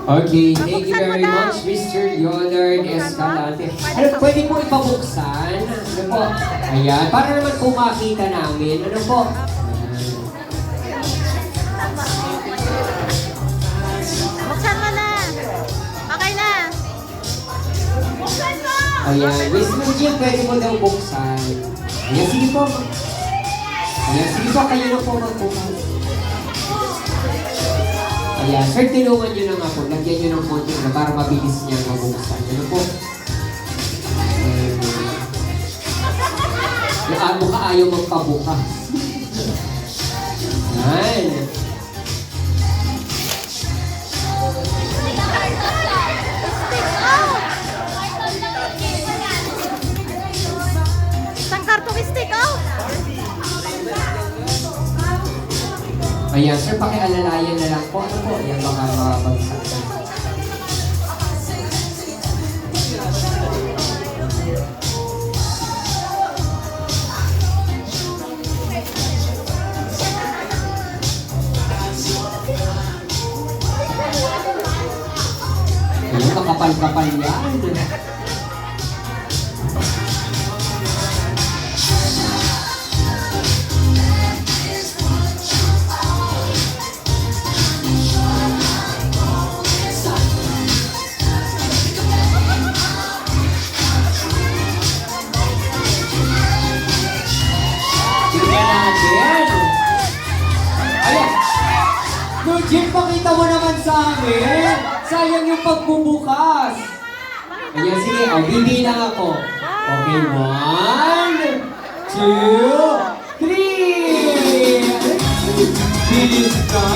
Okay, thank you very much, Mr. Leonard Escalante. Ano, pwede po ipabuksan? Ano po? Ayan, para naman po makita namin. Ano po? Buksan mo na. Okay na. Buksan mo! Ayan, Mr. Jim, pwede mo daw buksan. Ayan, sige po. Ayan, sige po, kayo na po magbukas. Ayan, sir, tinungan nyo na nga po. Lagyan nyo ng konti na para mabilis niya mabuksan. Ano po? Ayan. Mukha ayaw magpabukas. Ayan. Isang kartong stick out. Ayan, sir, pakialalayan na lang po. Ano po? Ayan, baka makabagsak. Ayan, makapal-kapal yan. Tingnan natin. Ayan. No, Jim, pakita mo naman sa amin. Sayang yung pagbubukas. Ayan, sige. O, bibilang ako. Okay, 1, 2, 3. Bilis ka.